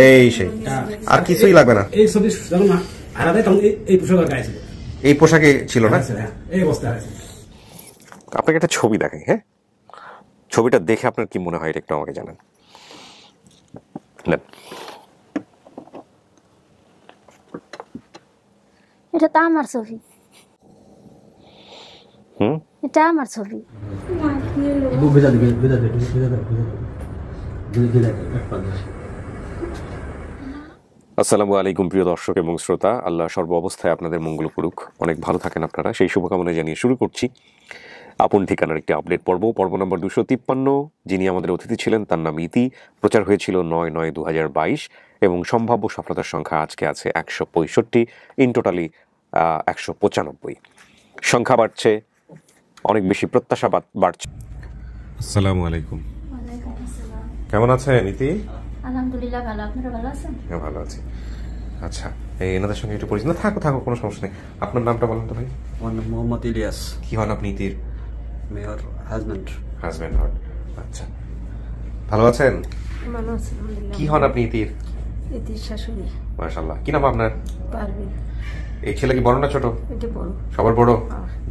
এই সেই আর কিছুই লাগবে না। এই ছবি যখন হারা দেয় তখন এই পোশাকের গায়ে ছিল, এই পোশাকে ছিল না, এই অবস্থা আছে। আপনাকে একটা ছবি দেখাই, হ্যাঁ, ছবিটা দেখে আপনার কি মনে হয় এটা একটু আমাকে জানান। এটা তো আমার ছবি। এটা আমার ছবি। আসসালামু আলাইকুম প্রিয় দর্শক এবং শ্রোতা, আল্লাহ সর্ব অবস্থায় আপনাদের মঙ্গল করুক, অনেক ভালো থাকেন আপনারা, সেই শুভকামনা জানিয়ে শুরু করছি আপন ঠিকানার একটি আপডেট পর্ব নম্বর 253। যিনি আমাদের অতিথি ছিলেন তার নাম ইতি। প্রচার হয়েছিল 9/9/2022 এবং সম্ভাব্য সফলতার সংখ্যা আজকে আছে 165, ইন টোটালি 195। সংখ্যা বাড়ছে, অনেক বেশি প্রত্যাশা বাড়ছে। আসসালামু আলাইকুম। কেমন আছেন ইতি? আলহামদুলিল্লাহ ভালো, আপনারা ভালো আছেন? হ্যাঁ ভালো আছি। আচ্ছা, এই এনাদের সঙ্গে একটু পরিচিত থাকো, কোনো সমস্যা নেই। আপনার নামটা বলুন তো ভাই। আমার নাম মোহাম্মদ ইলিয়াস। কি হন আপনি ইতির? মেয়র হাজব্যান্ড হন। আচ্ছা, ভালো আছেন? ভালো আছি আলহামদুলিল্লাহ। কি হন আপনি ইতির? ইতির শাশুড়ি। মাশাআল্লাহ। কি নাম আপনার? পারভিন। এই ছেলে কি বড় না ছোট? এটা বড়। সবার বড়?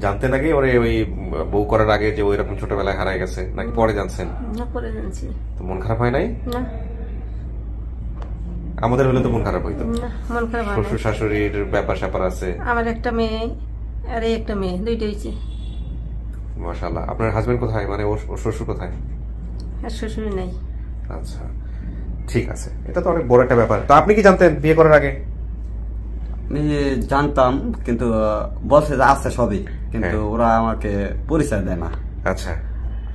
জানতেন আগে ওরে ওই বউ করার আগে যে ওই রকম ছোটবেলায় হারায় গেছে, নাকি পরে জানছেন? না, পরে জানছি। তো মন খারাপ হয় নাই? না। আমাদের হলে তো মন খারাপ হইতো। না, মন খারাপ হয় না। শ্বশুর শাশুড়ির ব্যাপার স্যাপার আছে। আমার একটা মেয়ে আর একটা মেয়ে, দুইটা হইছে। মাশাআল্লাহ। আপনার হাজবেন্ড কোথায়, মানে ওর শ্বশুর কোথায়? আর শ্বশুর নাই। আচ্ছা ঠিক আছে, এটা তো অনেক বড় একটা ব্যাপার। তো আপনি কি জানতেন বিয়ে করার আগে? আমি জানতাম, কিন্তু বলছে যে আছে সবই, কিন্তু ওরা আমাকে পরিচয় দেয় না। আচ্ছা।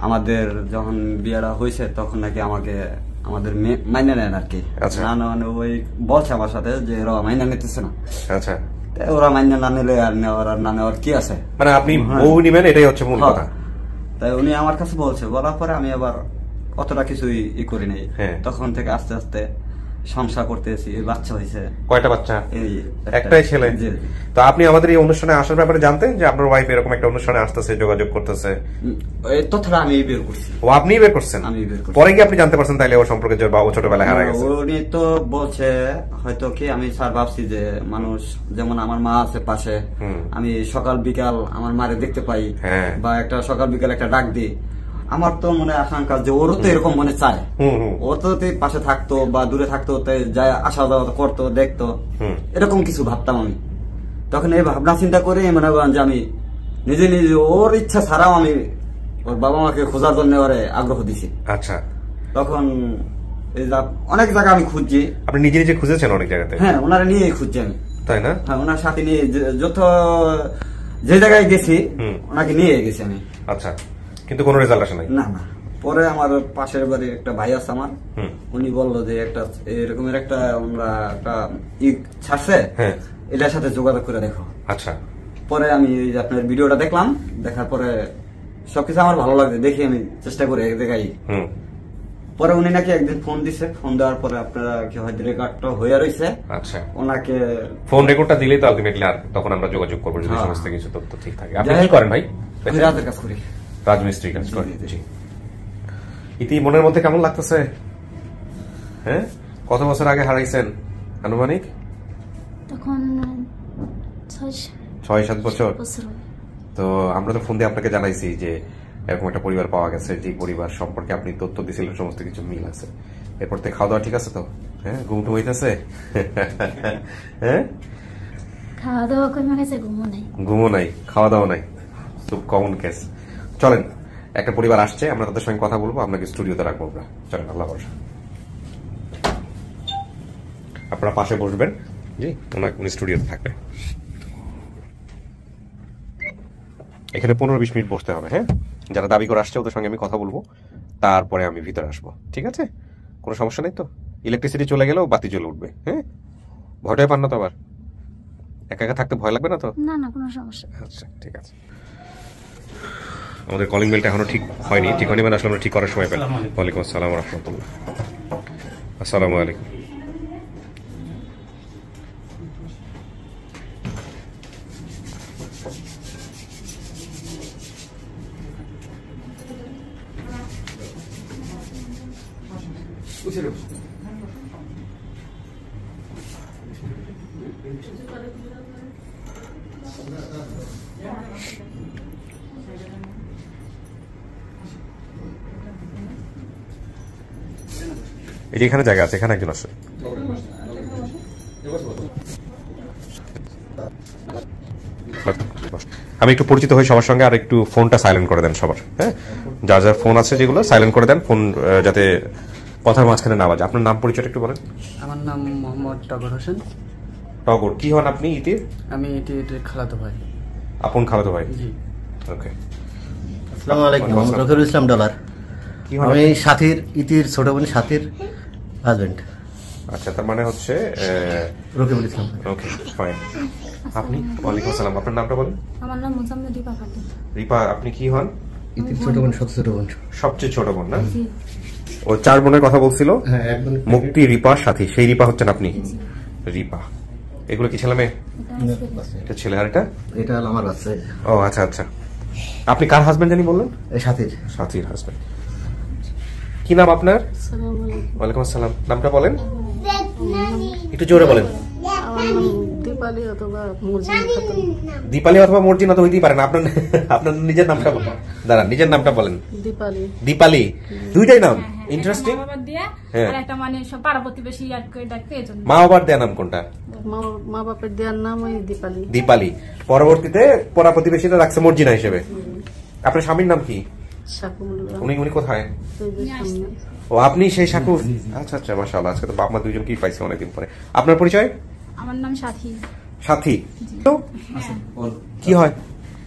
আমাদের যখন বিয়েটা হয়েছে তখন নাকি আমাদের মাইনে নেন আর কি। মানে ওই বলছে আমার সাথে যে ওরা মাইনে নিতেছে না। আচ্ছা। ওরা মাইনে না নিলে আর নেওয়ার আর না নেওয়ার কি আছে, মানে আপনি বউ নিবেন এটাই হচ্ছে মূল কথা। তাই উনি আমার কাছে বলছে, বলার পরে আমি আবার অতটা কিছুই করি নাই। তখন থেকে আস্তে আস্তে সংসার করতেছি, বাচ্চা হয়েছে। কয়টা বাচ্চা? একটাই ছেলে। তো আপনি আমাদের এই অনুষ্ঠানে আসার ব্যাপারে জানতেন যে আপনার ওয়াইফ এরকম একটা অনুষ্ঠানে আসতেছে, যোগাযোগ করতেছে? এই তথ্যটা আমি বের করছি। ও আপনি বের করছেন? আমি বের করছি। পরে কি আপনি জানতে পারছেন তাইলে ওর সম্পর্কে যে বাবা ছোটবেলায় হারা গেছে? উনি তো বলছে হয়তো কি, আমি স্যার ভাবছি যে মানুষ যেমন আমার মা আছে পাশে, আমি সকাল বিকাল আমার মারে দেখতে পাই, বা একটা সকাল বিকাল একটা ডাক দিই, আমার তো মনে আকাঙ্ক্ষা যে ওরও তো এরকম মনে চায়, ও তো পাশে থাকতো বা দূরে থাকতো, যায় আসা যাওয়া করতো, দেখতো, এরকম কিছু ভাবতাম আমি। তখন এই ভাবনা চিন্তা করে মনে করেন যে আমি নিজে নিজে ওর ইচ্ছা ছাড়াও আমি ওর বাবা মাকে খোঁজার জন্য ওরে আগ্রহ দিছি। আচ্ছা। তখন এই অনেক জায়গা আমি খুঁজছি। আপনি নিজে নিজে খুঁজেছেন অনেক জায়গাতে? হ্যাঁ, ওনারা নিয়ে খুঁজছি আমি। তাই না? হ্যাঁ, ওনার সাথে নিয়ে যত যে জায়গায় গেছি ওনাকে নিয়ে গেছি আমি। আচ্ছা, কিন্তু কোনো রেজাল্ট আসে নাই? না না। পরে আমার পাশের বাড়ি একটা ভাই আছে আমার, উনি বললো যে একটা এরকমের একটা আমরা একটা ছাড়ছে, এটার সাথে যোগাযোগ করে দেখো। আচ্ছা। পরে আমি আপনার ভিডিওটা দেখলাম, দেখার পরে সবকিছু আমার ভালো লাগছে, দেখি আমি চেষ্টা করে দেখাই। পরে উনি নাকি একদিন ফোন দিছে, ফোন দেওয়ার পরে আপনারা কি হয়তো রেকর্ডটা হয়ে রয়েছে। আচ্ছা। ওনাকে ফোন রেকর্ডটা দিলেই তো আলটিমেটলি আর তখন আমরা যোগাযোগ করবো যদি সমস্ত কিছু তথ্য ঠিক থাকে। আপনি কি করেন ভাই? রাজের কাজ করি। রাজমিস্ত্রি কাজ করেন? জি। ইতি মনের মধ্যে কেমন লাগতেছে? হ্যাঁ, কত বছর আগে হারাইছেন আনুমানিক? তখন 6-7 বছর। তো আমরা তো ফোন দিয়ে আপনাকে জানাইছি যে এরকম একটা পরিবার পাওয়া গেছে, যে পরিবার সম্পর্কে আপনি তথ্য দিয়েছিলেন, সমস্ত কিছু মিল আছে। এরপর থেকে খাওয়া দাওয়া ঠিক আছে তো? হ্যাঁ, ঘুম টুম হইতেছে? হ্যাঁ, খাওয়া দাওয়া কমে গেছে, ঘুমও নাই, খাওয়া দাওয়া নাই, খুব কমন কেস। চলেন, একটা পরিবার আসছে, আমরা তাদের সঙ্গে কথা বলবো, আপনাকে স্টুডিওতে রাখবো আমরা। চলেন, আল্লাহ ভরসা। আপনারা পাশে বসবেন। জি, উনি স্টুডিওতে থাকবে। এখানে 15-20 মিনিট বসতে হবে। হ্যাঁ, যারা দাবি করে আসছে ওদের সঙ্গে আমি কথা বলবো, তারপরে আমি ভিতরে আসবো। ঠিক আছে? কোনো সমস্যা নেই তো? ইলেকট্রিসিটি চলে গেলেও বাতি জ্বলে উঠবে। হ্যাঁ, ভয়টাই পান না তো? আবার একা একা থাকতে ভয় লাগবে না তো? না না, কোনো সমস্যা। আচ্ছা, ঠিক আছে। আমাদের কলিং বেলটা এখনো ঠিক হয়নি, ঠিক হয়নি মানে আসলে আমরা ঠিক করার সময় পেলাম। ওয়ালাইকুম আসসালাম রাহমাতুল্লাহ। আসসালামু আলাইকুম। এই যে এখানে জায়গা আছে, এখানে একজন আছে। আমি একটু পরিচিত হই সবার সঙ্গে, আর একটু ফোনটা সাইলেন্ট করে দেন সবার। হ্যাঁ, যার যার ফোন আছে যেগুলো সাইলেন্ট করে দেন, ফোন যাতে কথার মাঝখানে না বাজে। আপনার নাম পরিচয়টা একটু বলেন। আমার নাম মোহাম্মদ টগর হোসেন। টগর, কি হন আপনি ইতির? আমি এটির খালাতো ভাই। আপন খালাতো ভাই? জি। ওকে। আসসালামু আলাইকুম, রকিবুল ইসলাম ডলার। কি হন? আমি সাথীর, ইতির ছোট বোন সাথীর হাজবেন্ড। আচ্ছা, তার মানে হচ্ছে রকিবুল ইসলাম। ওকে, ফাইন। আপনি? ওয়ালাইকুম আসসালাম, আপনার নামটা বলেন। আমার নাম মুজাম্মেল রিপা খাতুন। রিপা, আপনি কি হন? ইতির ছোট বোন, ছোট বোন, সবচেয়ে ছোট বোন না? জি। ও 4 বোনের কথা বলছিল। হ্যাঁ, একদম। মুক্তি, রিপা, সাথী, সেই রিপা হচ্ছেন আপনি? রিপা। এগুলো কি ছেলে মেয়ে? এটা ছেলে, আর এটা? এটা হলো আমার বাচ্চা। ও আচ্ছা আচ্ছা। আপনি কার হাজবেন্ড জানি বললেন? এই সাথীর। সাথীর হাজবেন্ড। কি নাম আপনার? ওয়ালাইকুম আসসালাম, নামটা বলেন, একটু জোরে বলেন। দীপালি অথবা মর্জিনা খাতুন। দীপালি অথবা মর্জিনা তো হইতেই পারে না। আপনার আপনার নিজের নামটা বলেন। দাঁড়ান, নিজের নামটা বলেন। দীপালি। দীপালি, দুইটাই নাম ইন্টারেস্টিং। হ্যাঁ, আর একটা মানে সব পাড়া প্রতিবেশী আর করে ডাকতে এজন্য। মা বাবার দেয়া নাম কোনটা? মা বাপের দেওয়ার নাম ওই দীপালি। দীপালি, পরবর্তীতে পড়া প্রতিবেশীরা রাখছে মর্জিনা হিসেবে। আপনার স্বামীর নাম কি? শাকুমুল্লাহ। উনি উনি কোথায়? এই যে সামনে। ও, আপনি সেই শাকু? আচ্ছা আচ্ছা, মাশাআল্লাহ, আজকে তো বাপ মা দুইজনকেই পাইছি অনেকদিন পরে। আপনার পরিচয়? আমার নাম সাথী। সাথী তো কি হয়?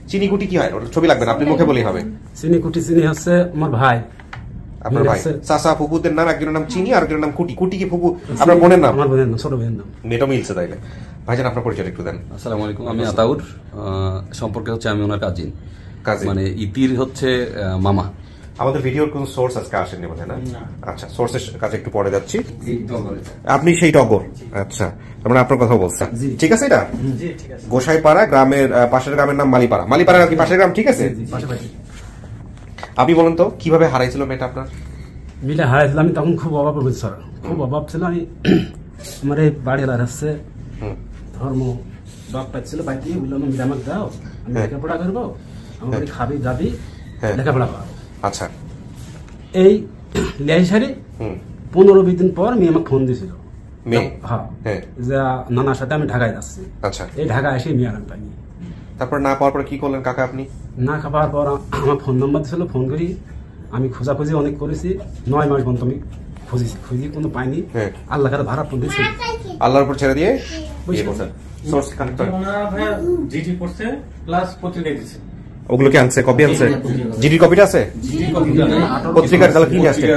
চিনি কুটি কি হয়? ওর ছবি লাগবে না, আপনি মুখে বলেই হবে। চিনি কুটি চিনি হচ্ছে আমার ভাই। আপনার ভাই? চাচা ফুপুদের নাম, একজনের নাম চিনি আর একজনের নাম কুটি। কুটি কি ফুপু আপনার বোনের নাম? আমার বোনের নাম, ছোট বোনের নাম। মেয়েটা মিলছে তাইলে। ভাইজান, আপনার পরিচয় একটু দেন। আসসালামু আলাইকুম, আমি আতাউর। সম্পর্কে হচ্ছে আমি ওনার কাজিন। কাজিন মানে ইতির হচ্ছে মামা। আমাদের ভিডিওর কোন সোর্স আজকে আসেননি বোধহয় না? আচ্ছা, সোর্সের কাছে একটু পরে যাচ্ছি। আপনি সেই টগর? আচ্ছা, তার মানে আপনার কথা বলছেন। ঠিক আছে, এটা গোসাইপাড়া গ্রামের পাশের গ্রামের নাম মালিপাড়া। মালিপাড়া কি পাশের গ্রাম? ঠিক আছে। আপনি বলেন তো কিভাবে হারাইছিল মেয়েটা আপনার? মিলে হারাইছিল, আমি তখন খুব অভাব বুঝছি, খুব অভাব ছিল। আমি আমার এই বাড়ি এলাকার হচ্ছে ধর্ম বাপ পাচ্ছিল, বাড়িতে বললাম মিলে আমাকে দাও, আমি লেখাপড়া করবো, আমার খাবি যাবি লেখাপড়া করবো। আচ্ছা, এই লেহারি 15-20 দিন পর মেয়ে আমাকে ফোন দিয়েছিল। হ্যাঁ, যে নানার সাথে আমি ঢাকায় যাচ্ছি। আচ্ছা, এই ঢাকায় এসে মেয়ে আরাম পাইনি। তারপর না পাওয়ার পরে কি করলেন কাকা আপনি? না খাবার পর আমার ফোন নাম্বার দিয়েছিল, ফোন করি আমি খোঁজাখুঁজি অনেক করেছি, 9 মাস পর্যন্ত আমি খুঁজি কোনো পাইনি। আল্লাহ কাছে ভাড়া ফোন দিয়েছি, আল্লাহর উপর ছেড়ে দিয়ে সোর্স কানেক্ট করে ভাই জিটি করছে প্লাস পত্রিকা দিয়েছে। ওগুলো কি আনছে? কপি আনছে? জিডির কপিটা আছে? পত্রিকার তাহলে কি আসছে?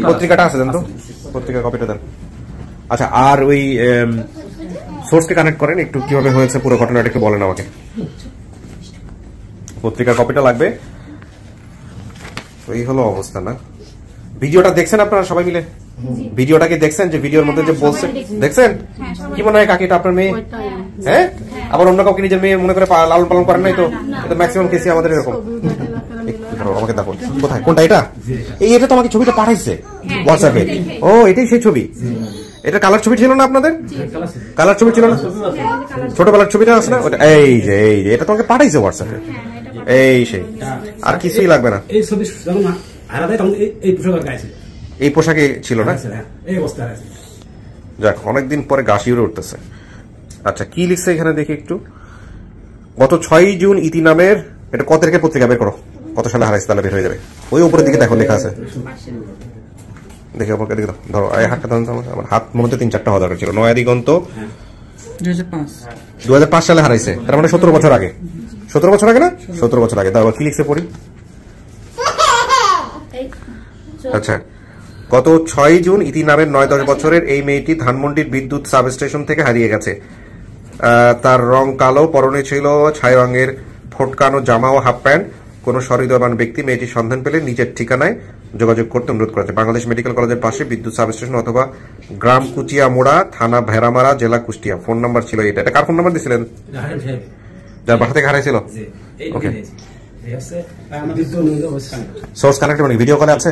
পত্রিকাটা আছে দেন তো, পত্রিকার কপিটা দেন। আচ্ছা, আর ওই সোর্সকে কানেক্ট করেন একটু, কিভাবে হয়েছে পুরো ঘটনাটা একটু বলেন আমাকে। পত্রিকার কপিটা লাগবে। এই হলো অবস্থা না? ভিডিওটা দেখছেন আপনারা সবাই মিলে? ভিডিওটাকে দেখছেন? যে ভিডিওর মধ্যে যে বলছে দেখছেন? কি মনে হয় কাকি এটা আপনার মেয়ে? হ্যাঁ, আবার অন্য কাউকে নিজের মেয়ে মনে করে লালন পালন করেন নাই তো? এটা ম্যাক্সিমাম কেসই আমাদের এরকম। আমাকে দেখো কোথায়, কোনটা? এটা এটা তোমাকে ছবিটা পাঠাইছে হোয়াটসঅ্যাপে। ও, এটাই সেই ছবি। এটা কালার ছবি ছিল না আপনাদের? কালার ছবি ছিল না? ছোটবেলার ছবিটা আছে না ওটা? এই যে এটা তোমাকে পাঠাইছে হোয়াটসঅ্যাপে। এই সেই, আর কিছুই লাগবে না। এই ছবি যখন হারাতে তখন এই পোশাক গাইছিল। এই পোশাকে ছিল না? এই অবস্থা আছে। যাক, অনেকদিন পরে গা শিউরে উঠতেছে। আচ্ছা, কি লিখছে এখানে দেখি একটু। গত 6 জুন ইতি নামের, এটা কত তারিখের পত্রিকা বের করো, কত সালে হারাইছে তাহলে বের হয়ে যাবে। ওই উপরের দিকে দেখো লেখা আছে, দেখে আমাকে দেখে ধরো। এই হাতটা ধরুন, আমার হাত মনে হচ্ছে 3-4টা হওয়া দরকার ছিল। নয়া দিগন্ত 2005 সালে হারাইছে, তার মানে 17 বছর আগে। 17 বছর আগে না? 17 বছর আগে। দাও, কি লিখছে পড়ি। আচ্ছা, গত 6 জুন ইতি নামের 9-10 বছরের এই মেয়েটি ধানমন্ডির বিদ্যুৎ সাবস্টেশন থেকে হারিয়ে গেছে। তার রং কালো, পরনে ছিল ছাই রঙের ফটকানো জামা ও হাফ প্যান্ট। কোন সহৃদয়বান ব্যক্তি মেয়েটির সন্ধান পেলে নিজের ঠিকানায় যোগাযোগ করতে অনুরোধ করেছে। বাংলাদেশ মেডিকেল কলেজের পাশে বিদ্যুৎ সাবস্টেশন অথবা গ্রাম কুচিয়ামোড়া, থানা ভেড়ামারা, জেলা কুষ্টিয়া। ফোন নাম্বার ছিল এটা। এটা কার ফোন নাম্বার দিয়েছিলেন? যার বাসা থেকে হারাইছিল? ওকে, সোর্স কানেক্ট মানে ভিডিও কলে আছে,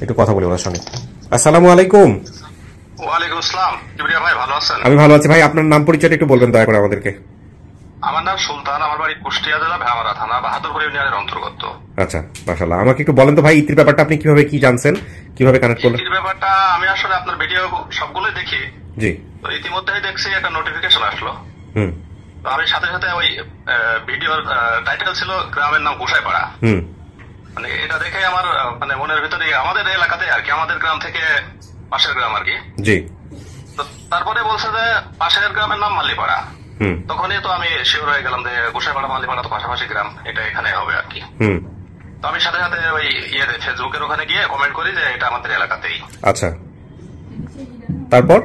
একটু কথা বলি ওনার সঙ্গে। আসসালামু আলাইকুম। ওয়ালাইকুম আসসালাম। কিবরিয়া ভাই ভালো আছেন? আমি ভালো আছি ভাই, আপনার নাম পরিচয়টা একটু বলবেন দয়া করে আমাদেরকে। আমার নাম সুলতান, আমার বাড়ি কুষ্টিয়া জেলা ভাঙড়া থানা বাহাদুরপুর ইউনিয়নের অন্তর্গত। আচ্ছা মাশাআল্লাহ, আমাকে একটু বলেন তো ভাই ইতির ব্যাপারটা আপনি কিভাবে কি জানছেন, কিভাবে কানেক্ট করলেন? ইতির ব্যাপারটা আমি আসলে আপনার ভিডিও সবগুলোই দেখি। জি। তো ইতিমধ্যেই দেখছি একটা নোটিফিকেশন আসলো। হুম। তো আমি সাথে সাথে ওই ভিডিওর টাইটেল ছিল গ্রামের নাম গোসাইপাড়া। হুম। মানে এটা দেখে আমার মানে মনের ভিতরে আমাদের এলাকাতে আর কি, আমাদের গ্রাম থেকে পাশের গ্রাম আর কি। জি। তো তারপরে বলছে যে পাশের গ্রামের নাম মালিপাড়া। হুম। তখনই তো আমি শিওর হয়ে গেলাম যে গোসাইপাড়া মালিপাড়া তো পাশাপাশি গ্রাম, এটা এখানে হবে আর কি। হুম। তো আমি সাথে সাথে ওই ফেসবুকের ওখানে গিয়ে কমেন্ট করি যে এটা আমাদের এলাকাতেই। আচ্ছা, তারপর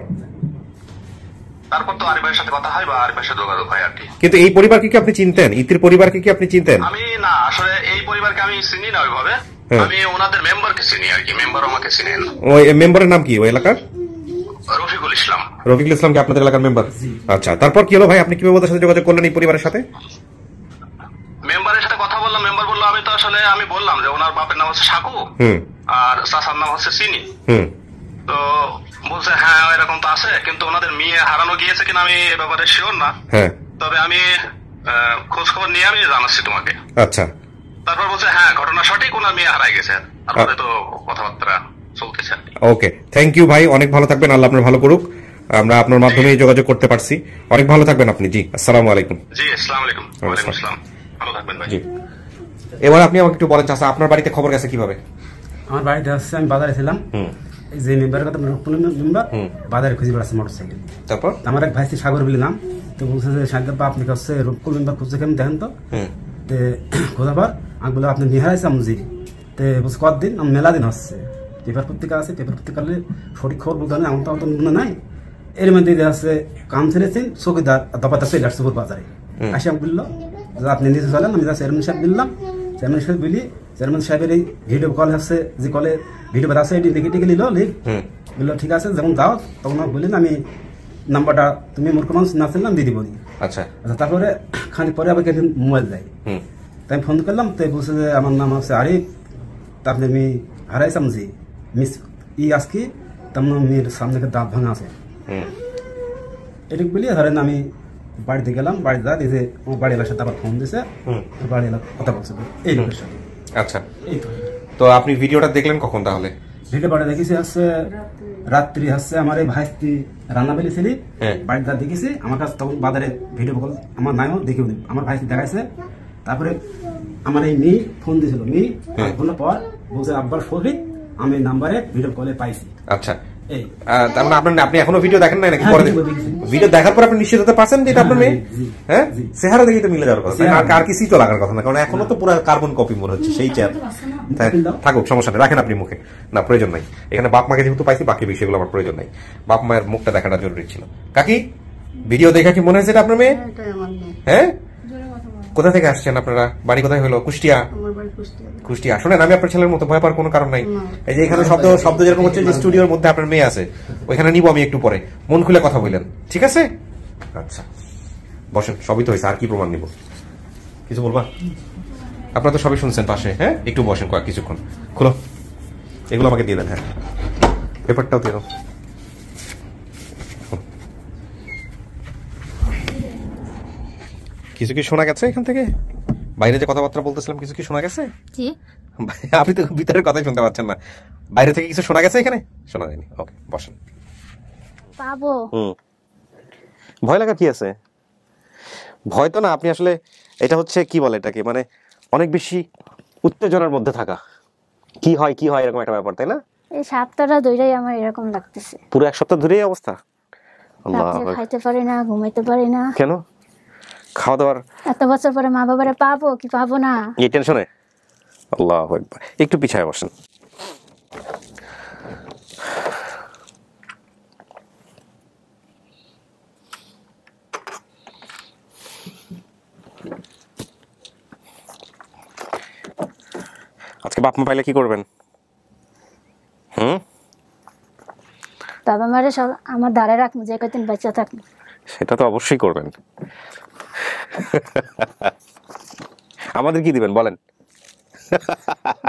তো আরিফের সাথে কথা হয় বা আরিফের সাথে যোগাযোগ হয় আর কি। কিন্তু এই পরিবারকে কি আপনি চিনতেন? ইতির পরিবারকে কি আপনি চিনতেন? আমি না, আসলে এই পরিবারকে আমি চিনি না ওইভাবে। আমি ওনাদের মেম্বারকে চিনি আর কি, মেম্বার আমাকে চিনেন। ওই মেম্বারের নাম কি ওই এলাকার? রফিকুল ইসলাম। রফিকুল ইসলাম কি আপনাদের এলাকার মেম্বার? আচ্ছা, তারপর কি হলো ভাই, আপনি কিভাবে ওদের সাথে যোগাযোগ করলেন এই পরিবারের সাথে? মেম্বারের সাথে কথা বললাম, মেম্বার বললো আমি তো আসলে আমি বললাম যে ওনার বাপের নাম হচ্ছে সাকু আর চাচার নাম হচ্ছে চিনি। তো বলছে হ্যাঁ এরকম তো আছে, কিন্তু ওনাদের মেয়ে হারানো গিয়েছে কিনা আমি এ ব্যাপারে শিওর না। তবে আমি খোঁজ খবর নিয়ে আমি জানাচ্ছি তোমাকে। আচ্ছা। তারপর বলছে হ্যাঁ ঘটনা সঠিক, ওনার মেয়ে হারাই গেছে। তারপরে তো কথাবার্তা চলতেছে। ওকে, থ্যাংক ইউ ভাই, অনেক ভালো থাকবেন, আল্লাহ আপনার ভালো করুক। আমরা আপনার মাধ্যমে যোগাযোগ করতে পারছি, অনেক ভালো থাকবেন আপনি। জি, আসসালামু আলাইকুম। জি, আসসালামু আলাইকুম। ওয়ালাইকুম আসসালাম, ভালো থাকবেন ভাই। জি। এবার আপনি আমাকে একটু বলেন চাচা, আপনার বাড়িতে খবর গেছে কিভাবে? আমার বাড়িতে হচ্ছে আমি বাজারে ছিলাম, যে মেম্বারের কথা মেম্বার বাজারে খুঁজে বেড়াচ্ছে মোটরসাইকেল। তারপর আমার এক ভাই সাগর বলে নাম, তো বলছে যে সাগর আপনি হচ্ছে রূপকুল মেম্বার খুঁজছে কেমন দেখেন তো। খোঁজার পর আমি বলে আপনি নিয়ে হারাইছে আমি তো বলছে কতদিন? আমি মেলা দিন হচ্ছে, পেপার পত্রিকা আছে, পেপার পত্রিকা সঠিক খবর বলতে আমার তো মনে নাই। এর মধ্যে হচ্ছে কাম ছেড়েছেন চৌকিদার দফাতে চলে আসছে বাজারে। আসে আমি বললো যে আপনি নিজে চলেন, আমি চেয়ারম্যান সাহেব বললাম। চেয়ারম্যান সাহেব বলি, চেয়ারম্যান সাহেবের এই ভিডিও কল হচ্ছে, যে কলে ভিডিও আছে এটি লিখে টিকে নিল, বললো ঠিক আছে যখন যাও তখন বললেন আমি নাম্বারটা তুমি মূর্খ মানুষ না ছিলাম দিয়ে দিব। আচ্ছা। তারপরে খানিক পরে আবার কেন মোবাইল দেয়, তাই ফোন করলাম, তো বলছে যে আমার নাম হচ্ছে আরিফ, তা আপনি আমি হারাইছাম জি মিস আজকে তেমন মেয়ের সামনে দাঁত ভাঙা আছে। এটুকু বলি ধরেন আমি বাড়িতে গেলাম, বাড়িতে যা দিয়েছে আমার বাড়ি এলাকার সাথে আবার ফোন দিয়েছে, বাড়ি এলাকা কথা বলছে এই লোকের সাথে। আচ্ছা, তো আপনি ভিডিওটা দেখলেন কখন তাহলে? ভিডিও বাড়ি দেখেছি হচ্ছে রাত্রি হচ্ছে আমার এই ভাইস্তি রান্না বেরিয়েছিলি বাড়িতে দেখেছি, আমার কাছে তখন বাজারে ভিডিও কল আমার নাইও দেখেও আমার ভাইস্তি দেখাইছে। তারপরে আমার এই মেয়ে ফোন দিয়েছিল, মেয়ে ফোনের পর বলছে আব্বার শহীদ আমি নাম্বারে ভিডিও কলে পাইছি। আচ্ছা, তার মানে আপনি এখনো ভিডিও দেখেন নাই নাকি? ভিডিও দেখার পর আপনি নিশ্চিত হতে পারছেন যে এটা আপনার মেয়ে? হ্যাঁ, চেহারা দেখে তো মিলে যাওয়ার কথা, আর কিছুই তো লাগার কথা না, কারণ এখনো তো পুরো কার্বন কপি মনে হচ্ছে সেই চেয়ার। থাকুক, সমস্যা নেই, রাখেন আপনি মুখে, না প্রয়োজন নাই। এখানে বাপ মাকে যেহেতু পাইছি বাকি বিষয়গুলো আমার প্রয়োজন নাই, বাপ মায়ের মুখটা দেখাটা জরুরি ছিল। কাকি, ভিডিও দেখা কি মনে হয়েছে এটা আপনার মেয়ে? হ্যাঁ, কোথা থেকে আসছেন আপনারা? বাড়ি কোথায় হলো? কুষ্টিয়া। কুষ্টিয়া। শোনেন, আমি আপনার ছেলের মতো ভয় পাওয়ার কোনো কারণ নাই। এই যে এখানে শব্দ যেরকম হচ্ছে যে স্টুডিওর মধ্যে আপনার মেয়ে আছে, ওইখানে নিবো আমি একটু পরে, মন খুলে কথা বললেন, ঠিক আছে? আচ্ছা বসেন, সবই তো হয়েছে, আর কি প্রমাণ নিব? কিছু বলবা? আপনারা তো সবই শুনছেন পাশে। হ্যাঁ, একটু বসেন কিছুক্ষণ, খুলো এগুলো আমাকে দিয়ে দেন। হ্যাঁ, পেপারটাও দিয়ে দাও। কিছু কি শোনা গেছে এখান থেকে? বাইরে যে কথাবার্তা বলতেছিলাম কিছু কি শোনা গেছে? আপনি তো ভিতরের কথাই শুনতে পাচ্ছেন না, বাইরে থেকে কিছু শোনা গেছে? এখানে শোনা যায়নি। ওকে, বসেন। পাবো। ভয় লাগা কি আছে? ভয় তো না, আপনি আসলে এটা হচ্ছে কি বলে এটাকে, মানে অনেক বেশি উত্তেজনার মধ্যে থাকা, কি হয় এরকম একটা ব্যাপার, তাই না? এই সপ্তাহটা ধরেই আমার এরকম লাগতেছে, পুরো এক সপ্তাহ ধরেই অবস্থা। খাইতে পারি না, ঘুমাইতে পারি না। কেন? খাওয়া দাওয়ার এত বছর পরে মা বাবারে পাবো কি পাবো না এই টেনশনে? আল্লাহু আকবার। একটু পিছায় বসেন। আজকে বাপ মা পাইলে কি করবেন? বাবা মারে সব আমার ধারে রাখবো, যে কদিন বাচ্চা থাকবো। সেটা তো অবশ্যই করবেন। আমাদের কি দিবেন বলেন?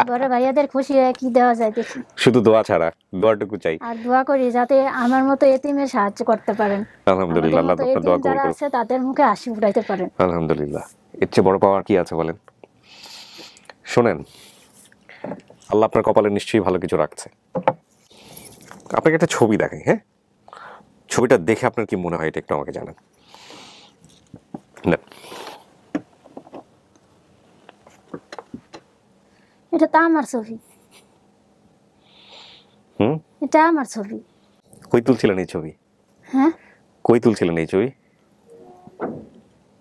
বড় ভাইয়াদের খুশি হয়ে কি দেওয়া যায় দেখি। শুধু দোয়া ছাড়া, দোয়াটুকু চাই। আর দোয়া করি যাতে আমার মতো এতিমের সাহায্য করতে পারেন। আলহামদুলিল্লাহ, আল্লাহ আমাদের মতো আপনার দোয়া এতিম কবুল যারা করুন। আছে তাদের মুখে হাসি ফুটাইতে পারেন। আলহামদুলিল্লাহ, এর চেয়ে বড় পাওয়ার কি আছে বলেন? শোনেন, আল্লাহ আপনার কপালে নিশ্চয়ই ভালো কিছু রাখছে। আপনাকে একটা ছবি দেখাই, হ্যাঁ? ছবিটা দেখে আপনার কি মনে হয় এটা একটু আমাকে জানান। না, এটা তো আমার ছবি। এটা আমার ছবি। কই তুলছিলেন এই ছবি? হ্যাঁ, কই তুলছিলেন এই ছবি?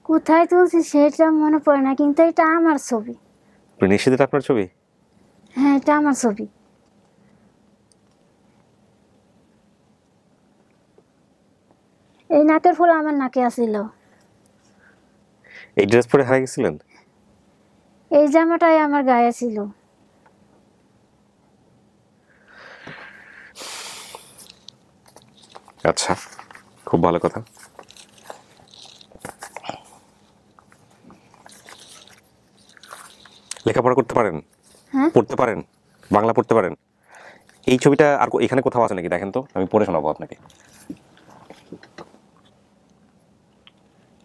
কোথায় তুলছি সেটা মনে পড়ে না, কিন্তু এটা আমার ছবি। নিশ্চিত এটা আপনার ছবি? হ্যাঁ, এটা আমার ছবি। এই নাকের ফুল আমার নাকে আসিল। এই ড্রেস পরে হারিয়ে গেছিলেন? এই জামাটাই আমার গায়ে ছিল। আচ্ছা, খুব ভালো কথা। লেখাপড়া করতে পারেন? হ্যাঁ, পড়তে পারেন? বাংলা পড়তে পারেন? এই ছবিটা আর এখানে কোথাও আছে নাকি? দেখেন তো, আমি পড়ে শোনাবো আপনাকে।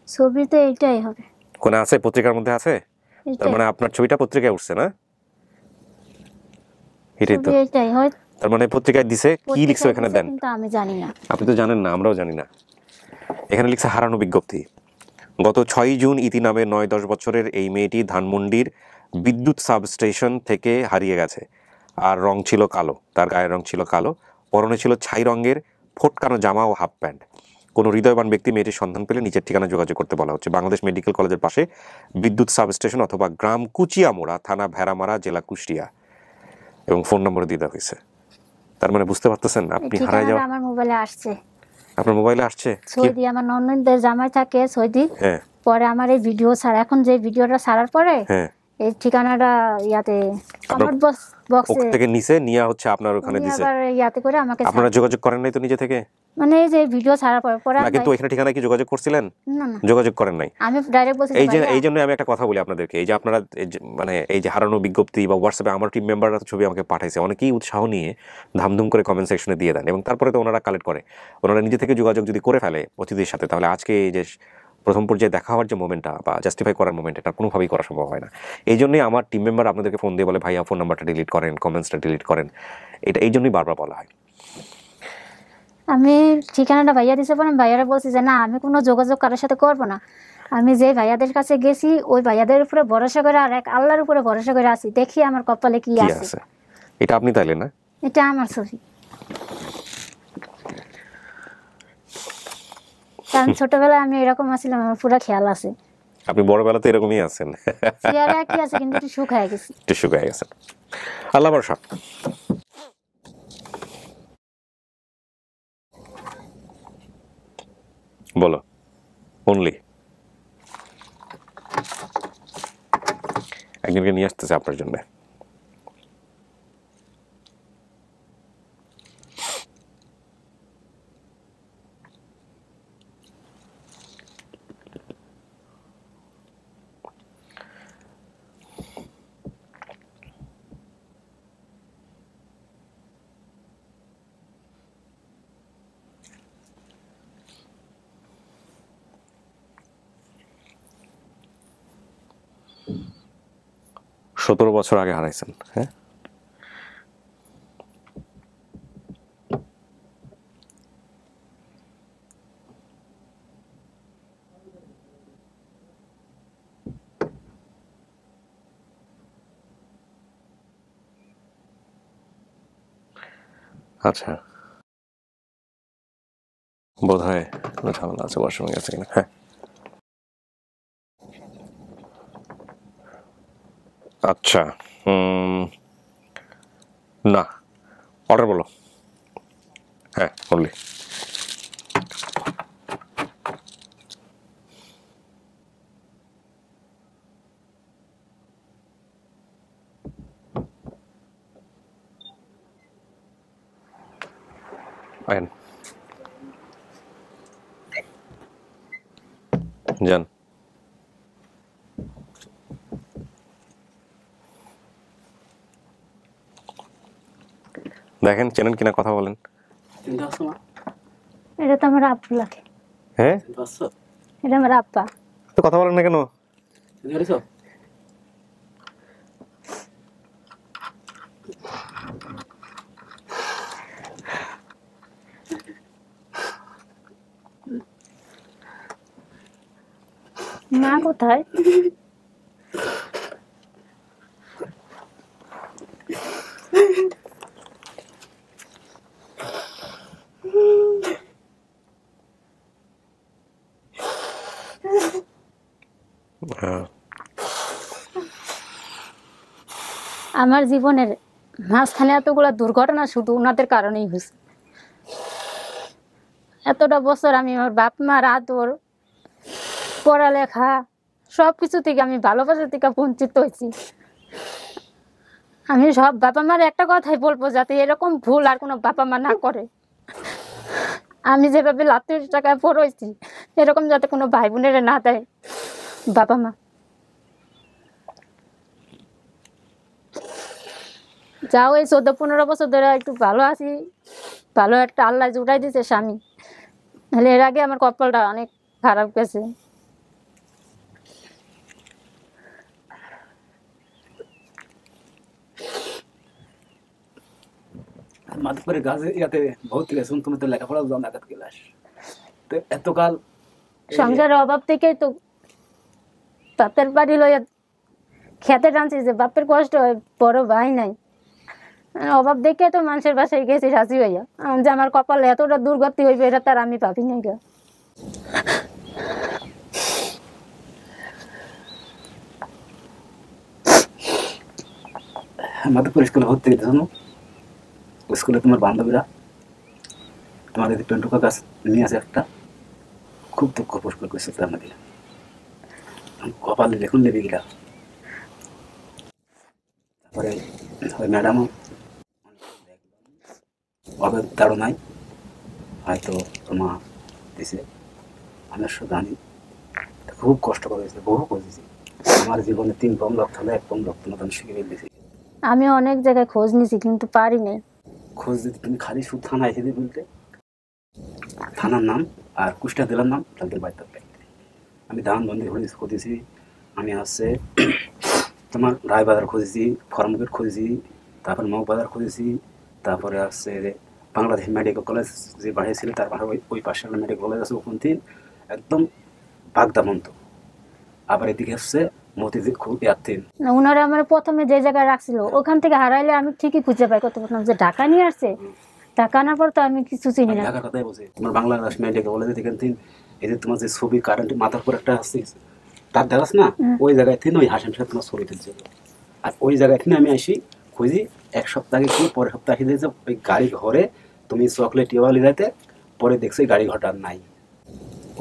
ছবিতে এইটাই হবে। কোন আছে? পত্রিকার মধ্যে আছে? তার মানে আপনার ছবিটা পত্রিকায় উঠছে না? এটাই তো। এইটাই হয়। তার মানে পত্রিকায় দিছে, কি লিখছে এখানে দেন? কিন্তু আমি জানি না। আপনি তো জানেন না, আমরাও জানি না। এখানে লিখছে হারানো বিজ্ঞপ্তি। গত 6 জুন ইতি নামে 9-10 বছরের এই মেয়েটি ধানমন্ডির বিদ্যুৎ সাবস্টেশন থেকে হারিয়ে গেছে। আর রং ছিল কালো, তার গায়ের রং ছিল কালো, পরনে ছিল ছাই রঙের ফোটকানো জামা ও হাফ প্যান্ট। কোনো হৃদয়বান ব্যক্তি মেয়েটির সন্ধান পেলে নিচের ঠিকানা যোগাযোগ করতে বলা হচ্ছে। বাংলাদেশ মেডিকেল কলেজের পাশে বিদ্যুৎ সাবস্টেশন অথবা গ্রাম কুচিয়ামোড়া, থানা ভেড়ামারা, জেলা কুষ্টিয়া, এবং ফোন নম্বর দিয়ে দেওয়া হয়েছে। তার মানে বুঝতে পারতেছেন আপনি হারায় যাওয়া। আমার মোবাইলে আসছে। আপনার মোবাইলে আসছে? সৌদি আমার ননদের জামাই থাকে সৌদি। হ্যাঁ। পরে আমার এই ভিডিও ছাড়া, এখন যে ভিডিওটা ছাড়ার পরে হ্যাঁ, এই ঠিকানাটা ইয়াতে কমেন্ট বক্সে থেকে নিচে নিয়ে হচ্ছে আপনার ওখানে দিছে। আবার ইয়াতে করে আমাকে আপনারা যোগাযোগ করেন নাই তো নিজে থেকে? মানে এই যে ভিডিও ছাড়ার পরে পরে না, কিন্তু এখানে ঠিকানায় কি যোগাযোগ করছিলেন? না না, যোগাযোগ করেন নাই। আমি ডাইরেক্ট বলছি এই জন্য আমি একটা কথা বলি আপনাদেরকে। এই যে আপনারা মানে এই যে হারানো বিজ্ঞপ্তি বা হোয়াটসঅ্যাপে আমার টিম মেম্বাররা ছবি আমাকে পাঠাইছে, অনেকেই উৎসাহ নিয়ে ধামধুম করে কমেন্ট সেকশনে দিয়ে দেন, এবং তারপরে তো ওনারা কালেক্ট করে, ওনারা নিজে থেকে যোগাযোগ যদি করে ফেলে অতিথির সাথে, তাহলে আজকে এই যে প্রথম পর্যায়ে দেখা হওয়ার যে মোমেন্টটা বা জাস্টিফাই করার মোমেন্ট, এটা কোনোভাবেই করা সম্ভব হয় না। এই জন্যই আমার টিম মেম্বার আপনাদেরকে ফোন দিয়ে বলে, ভাইয়া ফোন নাম্বারটা ডিলিট করেন, কমেন্টসটা ডিলিট করেন। এটা এই জন্যই বারবার বলা হয়। আমি ঠিকানাটা ভাইয়া দিছে পরে ভাইয়ারা বলছি যে না, আমি কোনো যোগাযোগ কারোর সাথে করবো না। আমি যে ভাইয়াদের কাছে গেছি ওই ভাইয়াদের উপরে ভরসা করে আর এক আল্লাহর উপরে ভরসা করে আছি, দেখি আমার কপালে কি আছে। এটা আপনি তাইলে না? এটা আমার ছবি। কারণ ছোটবেলায় আমি এরকম আছিলাম, আমার পুরো খেয়াল আছে। আপনি বড়বেলাতে এরকমই আছেন। চেহারা একই আছে কিন্তু একটু শুকায় গেছি। একটু শুকায় গেছেন। আল্লাহ ভরসা। বলো অনলি। একজনকে নিয়ে আসতেছে আপনার জন্য। সতেরো বছর আগে হারাইছেন। হ্যাঁ, আচ্ছা, বোধ হয় ঝামেলা আছে, ওয়াশরুমে গেছে কিনা। হ্যাঁ, আচ্ছা, না, অর্ডার বলো। হ্যাঁ, অনলি। আয়েন যান। দেখেন চেনেন কিনা কথা বলেন। চিন্তা আসছো না? এটা তো আমার আব্বু লাগে। হ্যাঁ চিন্তা আসছো? এটা আমার আব্বা। তো কথা বলেন না কেন? চিন্তা করেছো? মা কোথায়? আমার জীবনের মাঝখানে এতগুলা দুর্ঘটনা শুধু ওনাদের কারণেই হয়েছে। এতটা বছর আমি আমার বাপ মার আদর, পড়ালেখা সব কিছু থেকে আমি ভালোবাসা থেকে বঞ্চিত হয়েছি। আমি সব বাবা মার একটা কথাই বলবো, যাতে এরকম ভুল আর কোনো বাবা মা না করে। আমি যেভাবে লাত্তির টাকায় পড়েছি এরকম যাতে কোনো ভাই বোনের না দেয় বাবা মা। যাও এই 14-15 বছর ধরে একটু ভালো আছি, ভালো একটা আল্লাহ জুটাই দিয়েছে স্বামী, নাহলে এর আগে আমার কপালটা অনেক খারাপ গেছে। মাধবপুরে গাছে ইয়াতে ভর্তি গেছে, তুমি তো লেখাপড়া জানো আঘাত ক্লাস, তো এতকাল সংসারের অভাব থেকেই তো বাপের বাড়ি লইয়া খেতে টানছি, যে বাপের কষ্ট হয়, বড় ভাই নাই, অভাব দেখে তো মানুষের বাসায় গেছি রাজি হইয়া। যে আমার কপালে এতটা দুর্গতি হইবে এটা তার আমি ভাবি নাই গা। মাধবপুর স্কুলে ভর্তি গেছে, জানো স্কুলে তোমার বান্ধবীরা তোমার এই পেন্টুকা গাছ নিয়ে আছে একটা, খুব দুঃখ পুষ্কর করছে আমাদের কপালে দেখুন নেবে গিলা। তারপরে ওই ম্যাডামও অভাব তারও নাই, হয়তো তোমার দিছে, আমি জানি খুব কষ্ট করেছে, বহু করেছি। আমার জীবনে 3 কম রক্ত হলে 1 কম রক্ত মতন শিখে ফেলেছি। আমি অনেক জায়গায় খোঁজ নিছি কিন্তু পারি নাই। খোঁজ দিতে তুমি খালি শুধু থানায় এসে বলতে, থানার নাম আর কুষ্টা জেলার নাম তাদের বাড়িতে। আমি ধানবন্দি খুঁজেছি, আমি আসছে তোমার রায়বাজার খুঁজেছি, ফরমগেট খুঁজেছি, তারপর মগবাজার খুঁজেছি, তারপরে আসছে বাংলাদেশ মেডিকেল কলেজ যে বাড়ি ছিল তার পাশে ওই পাশে মেডিকেল কলেজ আছে, ওখান থেকে একদম বাগদামন্ত। আবার এদিকে আসছে মতিঝিল খুব ইয়াত্তিন। ওনারা আমার প্রথমে যে জায়গায় রাখছিল ওখান থেকে হারাইলে আমি ঠিকই খুঁজে পাই, কত বললাম যে ঢাকা নিয়ে আসছে, ঢাকা আনার পর তো আমি কিছু চিনি না। ঢাকার কথাই বলছি, তোমার বাংলাদেশ মেডিকেল কলেজে এখান থেকে এই যে তোমার যে ছবি কারেন্ট মাথার পর একটা আসছে তার দেখাস না, ওই জায়গায় থেকে ওই হাসেম সাহেব তোমার ছবি তুলছে। আর ওই জায়গায় থেকে আমি আসি খুঁজি, 1 সপ্তাহ আগে কি পরের সপ্তাহ আসি দিয়েছে ওই গাড়ি ঘরে তুমি চকলেট টিওয়ালি যাইতে, পরে দেখছো গাড়ি ঘরটা নাই।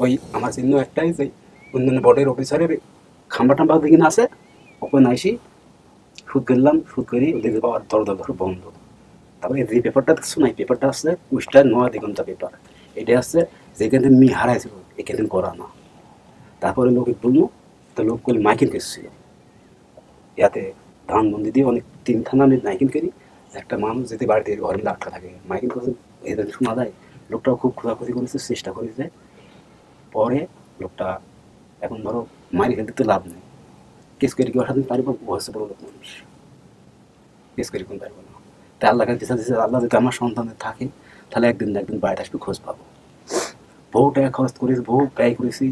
ওই আমার চিহ্ন একটাই যে অন্যান্য বোর্ডের অফিসারের খাম্বা টাম্বা দেখি না আছে, ওখানে আসি সুদ করলাম, সুদ করি ওদিকে পাওয়ার দরজা বন্ধ। তারপরে যে পেপারটা দেখছো না, এই পেপারটা আসছে কুষ্টার 9 দিগন্ত পেপার, এটা আসছে যেখানে মি হারাইছিল এখানে করা না। তারপরে লোকে বললো, তো লোক করলে মাইকিং করছিল, ইয়াতে ধানবন্দি দিয়ে অনেক 3 থানা আমি মাইকিং করি, একটা মানুষ যদি বাড়িতে ঘরে আটকা থাকে মাইকিং করছে, এদের শোনা যায়। লোকটাও খুব খোঁজাখুঁজি করেছে, চেষ্টা করেছে, পরে লোকটা এখন ধরো মারি ফেলতে তো লাভ নেই, কেস করে কি সাথে পারিব, বয়সে বড় লোক মানুষ, কেস করে কোন পারবো না। তাই আল্লাহকে বিচার দিচ্ছে, আল্লাহ যদি আমার সন্তানের থাকে তাহলে একদিন না একদিন বাড়িতে আসবে, খোঁজ পাবো। বহু টাকা খরচ করেছি, বহু ব্যয় করেছি,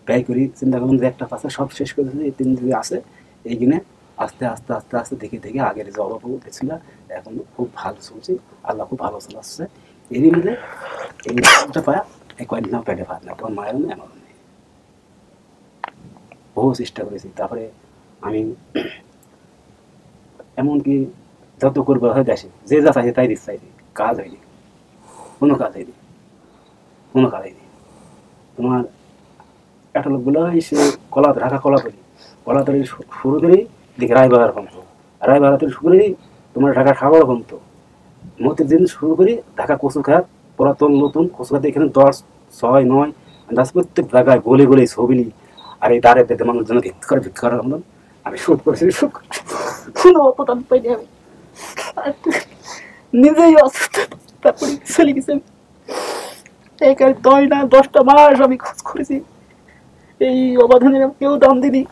ব্যয় করি, চিন্তা করলাম যে একটা পাশে সব শেষ করেছি, এই 3 দিন আসে এইখানে আস্তে আস্তে আস্তে আস্তে দেখে দেখে আগের যে অভাব গেছিল এখন খুব ভালো চলছে, আল্লাহ খুব ভালো চলাচ্ছে। এরই মধ্যে এইটা পায়া কয়েকদিন পেটে ভাত না, তোমার মায়েরও নেই আমারও নেই, বহু চেষ্টা করেছি। তারপরে আমি এমনকি যত করবো হয়ে আসে, যে যা চাইছে তাই দিতে চাইছি, কাজ হয়নি, কোনো কাজ হয়নি, কোনো কাজ হয়নি। তোমার একটা লোক বলে সে কলা ঢাকা কলাতলি শুরু করি দেখি রায়বাজার পর্যন্ত, রায়বাজার থেকে শুরু করি তোমার ঢাকা সাগর পর্যন্ত, মতিঝিল শুরু করি ঢাকা কচুখাত, পুরাতন নতুন কচুখাত, এখানে 10, 6, 9 প্রত্যেক জায়গায় গলে গলে ছবি নিই। আর এই দাঁড়ে পেতে মানুষ যেন ভিক্ষা করার মতন আমি শুট করেছি, কোনো অপদান পাইনি আমি। নিজেই অসুস্থ, তারপরে চলে গেছে। এই 9 না 10টা মাস আমি খোঁজ করেছি, এই অবাধনে কেউ দাম দিনি।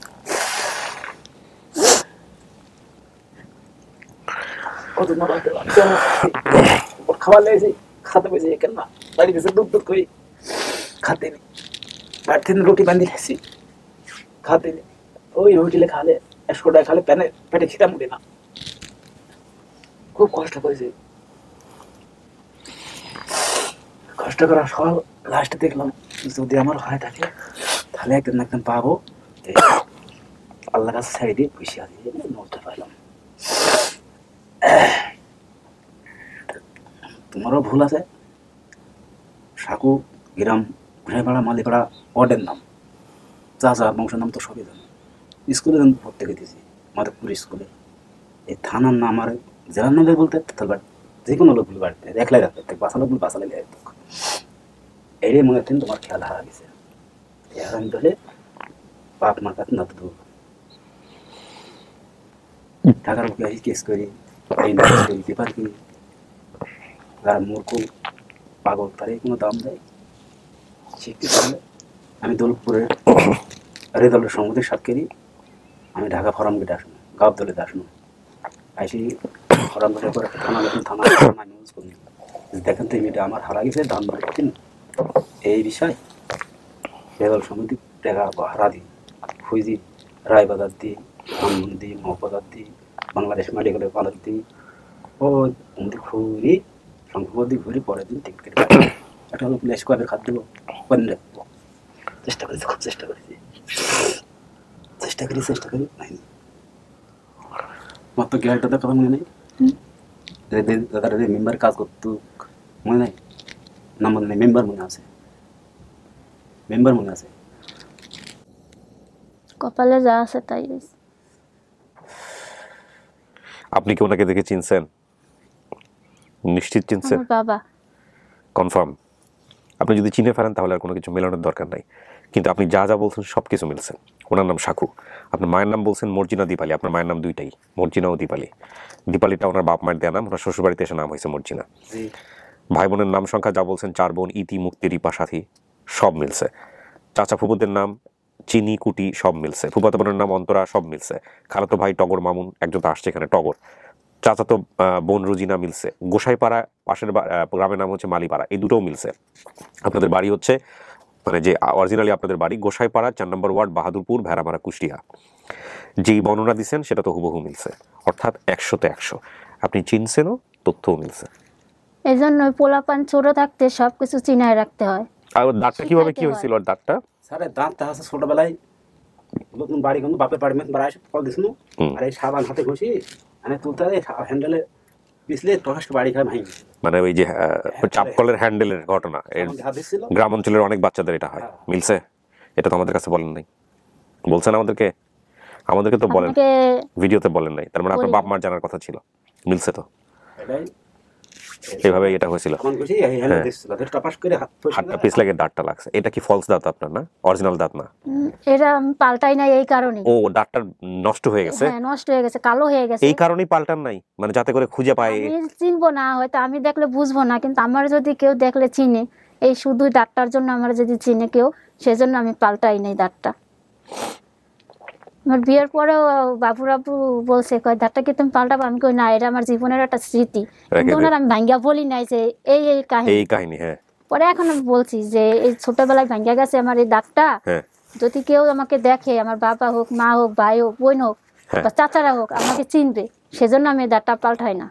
খাবার লেগেছে, খাতে পেয়েছি কেন না, বাড়ি গেছে দুধ দুধ করে খাতে নি, বাড়ি থেকে রুটি বান্ধি খেয়েছি, খাতে নি। ওই হোটেলে খালে 100 টাকা খালে পেটে খিদা মুড়ে না, খুব কষ্ট করেছি। কষ্ট করার ফল লাস্টে দেখলাম যদি আমার হয় থাকে তাহলে একদিন না একদিন পাবো। আল্লাহ কাছে সাইডে বসে আছি, নড়তে পারলাম। তোমারও ভুল আছে। সাকু গ্রাম ঘুরেপাড়া মালিপাড়া ওয়ার্ডের নাম, চাচা বংশের নাম তো সবই জানো। স্কুলে পড়তে গেছি মাধবপুর স্কুলে। এই থানার নাম আর জেলার নামে বলতে যে কোনো লোকগুলো বাড়িতে একলাই রাখতে বাসা লোকগুলো বাসালে এটাই মনে হতেন তোমার খেয়াল হারা গেছে। এখন ধরে বাপ মার কাছে না তো দূর টাকার বুকে আসি কেস করি, এই না পেপার কিনি। যারা মূর্খ পাগল তার কোনো দাম দেয় শিখতে পারলে। আমি দৌলপুরের রেদলের সঙ্গে সাক্ষী, আমি ঢাকা ফরাম গেটে আসুন, গাব দলেতে আসুন, আসি ফরাম গেটে করে থানা যখন থানা নিউজ করি দেখেন তো মেয়েটা আমার হারা গেছে দাম দিন। এই বিষয় রেদল সমিতি টাকা হারা দিই, ফুইজি রায়বাজার দিই, ধানমন্ডি দিই, মহবাজার দিই, বাংলাদেশ মেডিকেলের পালক দিই। ও ঘুরি সংখ্যাবধি ঘুরি, পরের দিন টিকিট কেটে একটা হলো প্লেস করে খাদ দেবো রাখবো। চেষ্টা করেছি, খুব চেষ্টা করেছি, চেষ্টা করি হয়নি। মাত্র গ্যারেন্টার কথা মনে নেই, দাদার মেম্বার কাজ করতো মনে নাই, না মনে নেই, মেম্বার মনে আছে, মেম্বার মনে আছে। কপালে যা আছে তাই। আপনি কি ওনাকে দেখে চিনছেন? নিশ্চিত চিনছেন? বাবা কনফার্ম? আপনি যদি চিনে ফেলেন তাহলে আর কোনো কিছু মেলানোর দরকার নাই। কিন্তু আপনি যা যা বলছেন সব কিছু মিলছে। ওনার নাম সাকু, আপনার মায়ের নাম বলছেন মর্জিনা দীপালি। আপনার মায়ের নাম দুইটাই, মর্জিনা ও দীপালি। দীপালিটা ওনার বাপ মায়ের দেওয়া নাম, ওনার শ্বশুরবাড়িতে এসে নাম হয়েছে মর্জিনা। ভাই বোনের নাম সংখ্যা যা বলছেন 4 বোন, ইতি, মুক্তি, রিপা, সাথী, সব মিলছে। চাচা ফুপুদের নাম চিনি, কুটি, সব মিলছে। ফুফাতো বোনের নাম অন্তরা, সব মিলছে। খালাতো ভাই টগর মামুন, একজন তো আসছে এখানে, টগর। চাচাতো বোন রুজিনা মিলছে। গোসাইপাড়া পাশের গ্রামের নাম হচ্ছে মালিপাড়া, এই দুটোও মিলছে। আপনাদের বাড়ি হচ্ছে মানে যে অরিজিনালি আপনাদের বাড়ি গোসাইপাড়া 4 নম্বর ওয়ার্ড, বাহাদুরপুর, ভেড়ামারা, কুষ্টিয়া। যেই বর্ণনা দিচ্ছেন সেটা তো হুবহু মিলছে, অর্থাৎ 100-তে 100। আপনি চিনছেনও, তথ্যও মিলছে। এই জন্য পোলাপান ছোট থাকতে সবকিছু চিনায় রাখতে হয়। আর দাঁতটা কিভাবে কি হয়েছিল? আর দাঁতটা স্যার দাঁতটা আছে ছোটবেলায় নতুন বাড়ি কিন্তু বাপের বাড়ি বাড়াই ফল দিছিল, আর এই সাবান হাতে ঘষি মানে তুলতে হ্যান্ডেলে পিছলে টহাস বাড়ি খায় ভাঙি। মানে ওই যে চাপকলের হ্যান্ডেলের ঘটনা, গ্রাম অঞ্চলের অনেক বাচ্চাদের এটা হয়। মিলছে? এটা তো আমাদের কাছে বলেন নাই। বলছেন আমাদেরকে? আমাদেরকে তো বলেন, ভিডিওতে বলেন নাই। তার মানে আপনার বাপ মার জানার কথা ছিল। মিলছে তো? এইভাবে এটা হয়েছিল। হাতটা পিছলে দাঁতটা লাগছে। এটা কি ফলস দাঁত আপনার, না অরিজিনাল দাঁত? না, এটা পাল্টাই নাই এই কারণে। ও দাঁতটা নষ্ট হয়ে গেছে? হ্যাঁ নষ্ট হয়ে গেছে, কালো হয়ে গেছে। এই কারণেই পাল্টান নাই, মানে যাতে করে খুঁজে পায়। আমি চিনবো না, হয়তো আমি দেখলে বুঝবো না, কিন্তু আমার যদি কেউ দেখলে চিনে, এই শুধু দাঁতটার জন্য আমার যদি চিনে কেউ, সেজন্য আমি পাল্টাই নাই দাঁতটা। আমার বিয়ের পরেও বাবু বলছে কয় দাঁতটা কি তুমি পাল্টাবো? আমি কই না, এটা আমার জীবনের একটা স্মৃতি। কিন্তু ওনার আমি ভাঙ্গা বলি নাই যে এই কাহিনী। হ্যাঁ পরে এখন আমি বলছি যে এই ছোটবেলায় ভাঙ্গা গেছে আমার এই দাঁতটা। যদি কেউ আমাকে দেখে, আমার বাবা হোক, মা হোক, ভাই হোক, বোন হোক বা চাচারা হোক, আমাকে চিনবে। সেজন্য আমি দাঁতটা পাল্টাই না।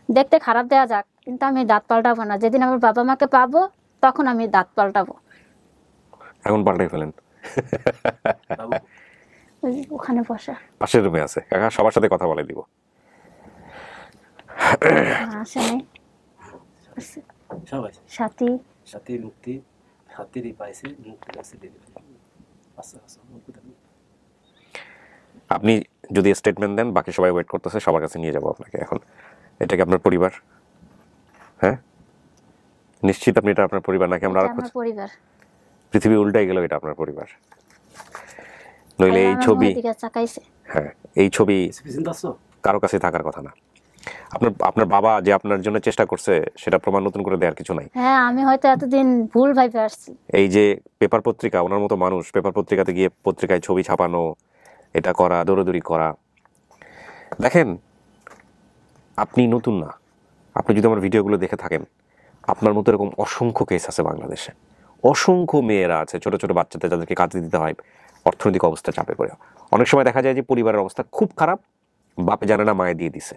দেখতে খারাপ দেওয়া যাক, কিন্তু আমি দাঁত পাল্টাবো না। যেদিন আমার বাবা মাকে পাবো তখন আমি দাঁত পাল্টাবো। এখন পাল্টাই ফেলেন। ওখানে বসা পাশের রুমে আছে, কাকা সবার সাথে কথা বলে দিব। সাথী সাথী মুক্তি, সাথীরই পাইছে, মুক্তি আছে। আপনি যদি স্টেটমেন্ট দেন, বাকি সবাই ওয়েট করতেছে, সবার কাছে নিয়ে যাবো আপনাকে। এখন এটা কি আপনার পরিবার? হ্যাঁ নিশ্চিত আপনি এটা আপনার পরিবার নাকি আমরা পরিবার? পৃথিবী উল্টাই গেল, এটা আপনার পরিবার। নইলে এই ছবি, হ্যাঁ এই ছবি কারো কাছে থাকার কথা না। আপনার বাবা যে আপনার জন্য চেষ্টা করছে সেটা প্রমাণ নতুন করে দেওয়ার কিছু নাই। হ্যাঁ, আমি হয়তো এতদিন ভুল ভাবে আসছি। এই যে পেপার পত্রিকা, ওনার মতো মানুষ পেপার পত্রিকাতে গিয়ে পত্রিকায় ছবি ছাপানো, এটা করা, দৌড়াদৌড়ি করা, দেখেন আপনি নতুন না। আপনি যদি আমার ভিডিওগুলো দেখে থাকেন, আপনার মতো এরকম অসংখ্য কেস আছে বাংলাদেশে। অসংখ্য মেয়েরা আছে, ছোট ছোট বাচ্চাদের, যাদেরকে কাজে দিতে হয় অর্থনৈতিক অবস্থা চাপে পড়ে। অনেক সময় দেখা যায় যে পরিবারের অবস্থা খুব খারাপ, বাপে জানে না মায়ে দিয়ে দিছে,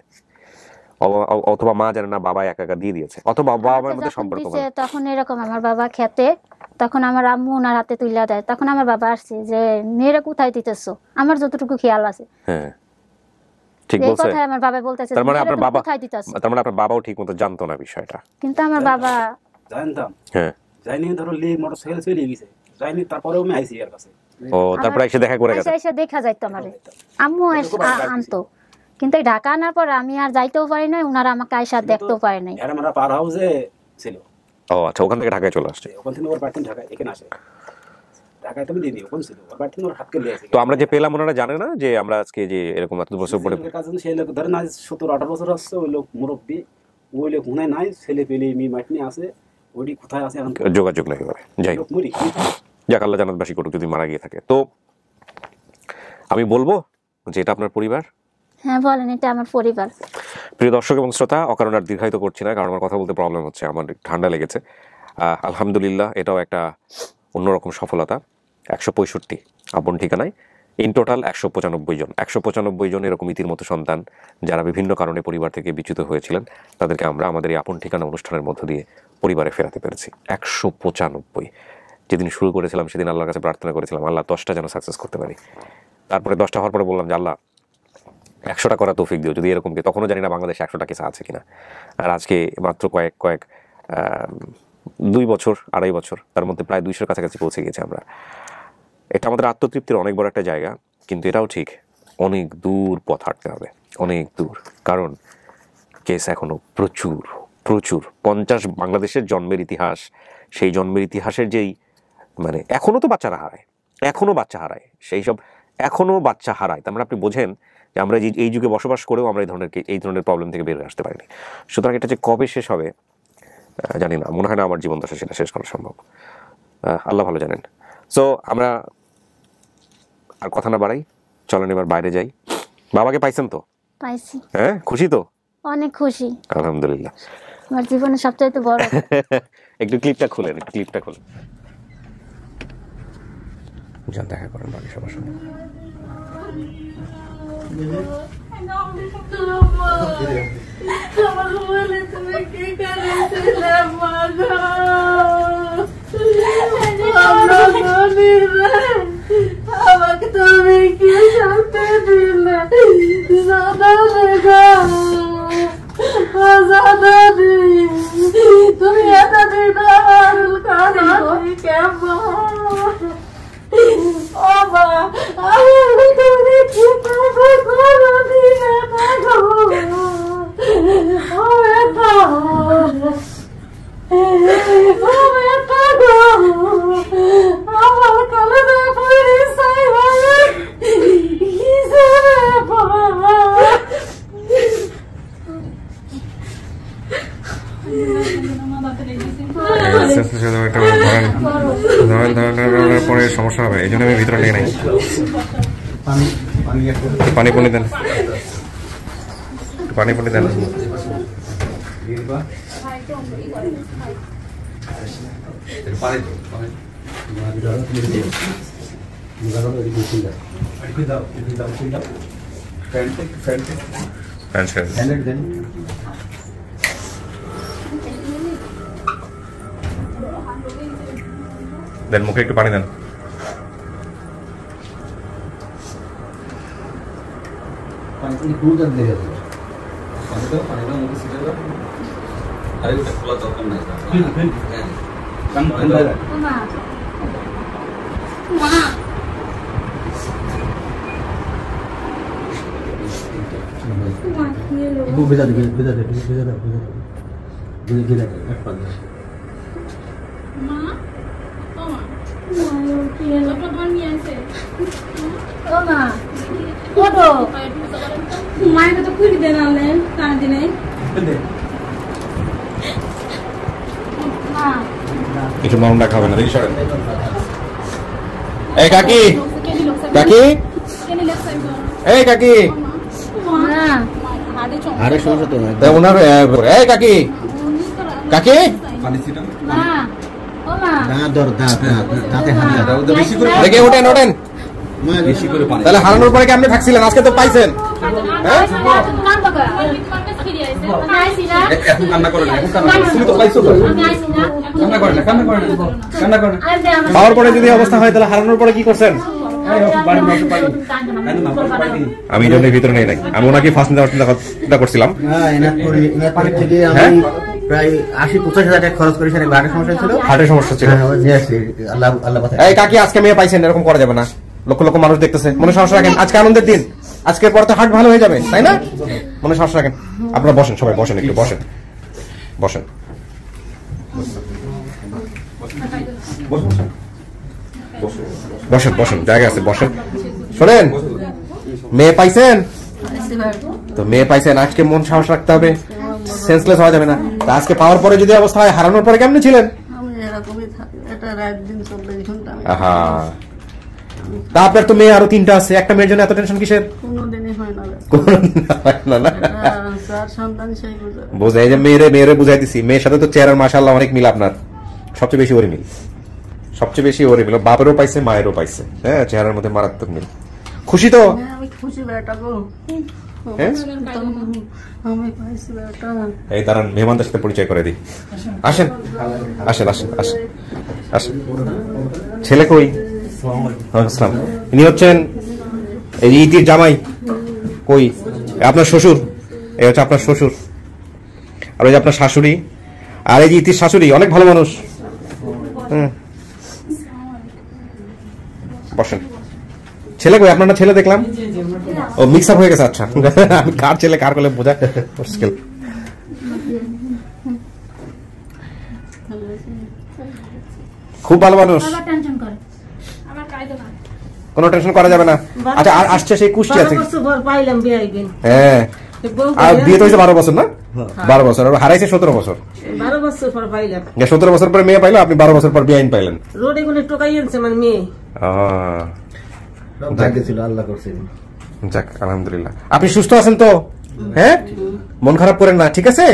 অথবা মা জানে না বাবা একা একা দিয়ে দিয়েছে, অথবা বাবা মায়ের মধ্যে সম্পর্ক ভালো। তখন এরকম আমার বাবা খেতে, তখন আমার আম্মু ওনার হাতে তুইলা দেয়, তখন আমার বাবা আসছে যে মেয়েরা কোথায় দিতেছো, আমার যতটুকু খেয়াল আছে। হ্যাঁ, ঠিক এই বলছে। কথাই আমার বাবা বলতেছে, তার মানে আপনার বাবা, কোথায় দিতেছো। তার মানে আপনার বাবাও ঠিকমতো জানতো না বিষয়টা। কিন্তু আমার বাবা জানতাম। হ্যাঁ, যাইনি, ধরো লি মোটরসাইকেল চলে গেছে, যাইনি, তারপরেও আমি আইছি এর কাছে। ও তারপরে এসে দেখা করে গেছে। এসে দেখা যাইতো আমারে, আম্মু আনতো, কিন্তু এই ঢাকা আনার পর আমি আর যাইতেও পারি না, ওনারা আমাকে আইসা দেখতেও পারে নাই। এর আমরা পার হাউসে ছিল। ও আচ্ছা, ওখান থেকে ঢাকায় চলে আসছে। ওখান থেকে ওর বাড়ি ঢাকায় এখানে আসে, ঢাকায় তুমি দিদি ওখানে ছিল, ওর বাড়ি থেকে ওর হাতকে লিয়ে আসে। তো আমরা যে পেলাম, ওনারা জানে না যে আমরা আজকে যে এরকম এত বছর পরে সেই লোক ধরেন আজ 17-18 বছর আসছে, ওই লোক মুরব্বী, ওই লোক মনে নাই, ছেলে পেলে মেয়ে মাইটনি আছে, ওইটি কোথায় আছে এখন যোগাযোগ নেই। যাই হোক, যাক আল্লাহ জান্নাতবাসী করুক যদি মারা গিয়ে থাকে। তো আমি বলবো যে এটা আপনার পরিবার। হ্যাঁ বলেন, এটা আমার পরিবার। প্রিয় দর্শক এবং শ্রোতা, অকারণ আর দীর্ঘায়িত করছি না, কারণ আমার কথা বলতে প্রবলেম হচ্ছে, আমার ঠান্ডা লেগেছে। আলহামদুলিল্লাহ, এটাও একটা অন্যরকম সফলতা। 165 আপন ঠিকানায় ইন টোটাল 195 জন, 195 জন এরকম ইতির মতো সন্তান যারা বিভিন্ন কারণে পরিবার থেকে বিচ্যুত হয়েছিলেন, তাদেরকে আমরা আমাদের এই আপন ঠিকানা অনুষ্ঠানের মধ্য দিয়ে পরিবারে ফেরাতে পেরেছি। 195। যেদিন শুরু করেছিলাম সেদিন আল্লাহর কাছে প্রার্থনা করেছিলাম, আল্লাহ 10টা যেন সাকসেস করতে পারি। তারপরে 10টা হওয়ার পরে বললাম যে আল্লাহ 100টা করা তৌফিক দিও, যদি এরকম কি, তখনও জানি না বাংলাদেশে 100টা কেস আছে কিনা। আর আজকে মাত্র কয়েক 2 বছর 2.5 বছর, তার মধ্যে প্রায় 200-র কাছাকাছি পৌঁছে গেছি আমরা। এটা আমাদের আত্মতৃপ্তির অনেক বড় একটা জায়গা, কিন্তু এটাও ঠিক অনেক দূর পথ হাঁটতে হবে, অনেক দূর। কারণ কেস এখনো প্রচুর 50 বাংলাদেশের জন্মের ইতিহাস, সেই জন্মের ইতিহাসের যেই মানে এখনো তো বাচ্চারা হারায়, এখনো বাচ্চা হারায়, সেই সব এখনো বাচ্চা হারায়। তার মানে আপনি বোঝেন যে আমরা এই যুগে বসবাস করেও আমরা এই ধরনের প্রবলেম থেকে বের হয়ে আসতে পারিনি। সুতরাং এটা যে কবে শেষ হবে জানি না, মনে হয় না আমার জীবন দশা সেটা শেষ করা সম্ভব, আল্লাহ ভালো জানেন। সো আমরা আর কথা না বাড়াই, চলেন এবার বাইরে যাই। বাবাকে পাইছেন তো? পাইছি। হ্যাঁ, খুশি তো? অনেক খুশি, আলহামদুলিল্লাহ। আমার জীবনে সবচেয়ে বড়। একটু ক্লিপটা খুলেন, যান দেখা করেন বাকি সবার সঙ্গে। আমাকে তুমি কি শান্তি দিলে, তুমি এতদিন কেমন আমি তুমি কি আমার কালে পরে সমস্যা হবে, এই জন্য আমি ভিতরে লেগে নাই। পানি দেন, পানি দেন। দেন মুখে একটু পানি দেন। মায়ের তো কুড়ি দেন আনলেন কানে দিনে কিছু মরম রাখা হবে না, দেখি সরেন। এই কাকি, কাকি, এই কাকি, আরে সমস্যা তো নাই। ওনার এই কাকি, কাকি, দেখে ওঠেন ওঠেন। তাহলে হারানোর পরে কি আপনি থাকছিলেন? আজকে তো পাইছেন। এখন কান্না করে না, এখন কান্না করে তুমি তো পাইছো তো, কান্না করে না, কান্না করে না, কান্না করে না। পাওয়ার পরে যদি অবস্থা হয় তাহলে হারানোর পরে কি করছেন? আমি জন্য ভিতরে নেই নাই, আমি ওনাকে ফার্স্ট চিন্তা করছিলাম। আমি প্রায় 80-85 হাজার টাকা খরচ করেছি। হার্টের সমস্যা ছিল, হার্টের সমস্যা ছিল। আল্লাহ আল্লাহ কথা। এই কাকি, আজকে মেয়ে পাইছেন, এরকম করা যাবে না। লক্ষ লক্ষ মানুষ দেখতেছে, মনে সাহস রাখেন। আজকে আনন্দের দিন, আজকের পর তো হার্ট ভালো হয়ে যাবে, তাই না? মনে সাহস রাখেন। আপনারা বসেন, সবাই বসেন, একটু বসেন, বসেন, বসেন, বসেন, জায়গা আছে, বসেন। শোনেন, মেয়ে পাইছেন তো, মেয়ে পাইছেন, আজকে মন সাহস রাখতে হবে, সেন্সলেস হওয়া যাবে না। তা আজকে পাওয়ার পরে যদি অবস্থা হয়, হারানোর পরে কেমন ছিলেন? তা আপনার তো মেয়ে আরো 3টা আছে, একটা মেয়ের জন্য এত টেনশন কিসের? বোঝা, এই যে মেয়েরে বুঝাই দিছি, মেয়ের সাথে তো চেহারার মাশাআল্লাহ অনেক মিল আপনার, সবচেয়ে বেশি ওরই মিল, সবচেয়ে বেশি ওরই মিল। বাপেরও পাইছে, মায়েরও পাইছে, হ্যাঁ, চেহারার মধ্যে মারাত্মক মিল। খুশি তো? এই দাঁড়ান, মেহমানদের সাথে পরিচয় করে দিই। আসেন, আসেন, আসেন, আসেন, আসেন। ছেলে কই? আসসালাম। ইনি হচ্ছেন এই ইতির জামাই। কই? আপনার শ্বশুর। এই হচ্ছে আপনার শ্বশুর, আর ওই যে আপনার শাশুড়ি, আর এই যে ইতির শাশুড়ি, অনেক ভালো মানুষ। বসেন। ছেলে কই? আপনার ছেলে দেখলাম, ও মিক্স আপ হয়ে গেছে। আচ্ছা, আমি কার ছেলে কার কোলে বোঝা মুশকিল। খুব ভালো মানুষ, কোনো টেনশন করা যাবে না। আচ্ছা, আর আসছে সেই কুষ্টি আছে, হ্যাঁ, আর বিয়ে তো হয়েছে 12 বছর না? 12 বছর, আর হারাইছে 17 বছর। 17 বছর পরে মেয়ে পাইলো, আপনি 12 বছর পর বিয়ে আইন পাইলেন। রোডে কোনে টোকাই আনছে মানে মেয়ে। আল্লাহ করছে। যাক, আলহামদুলিল্লাহ। আপনি সুস্থ আছেন তো? হ্যাঁ, মন খারাপ করেন না, ঠিক আছে?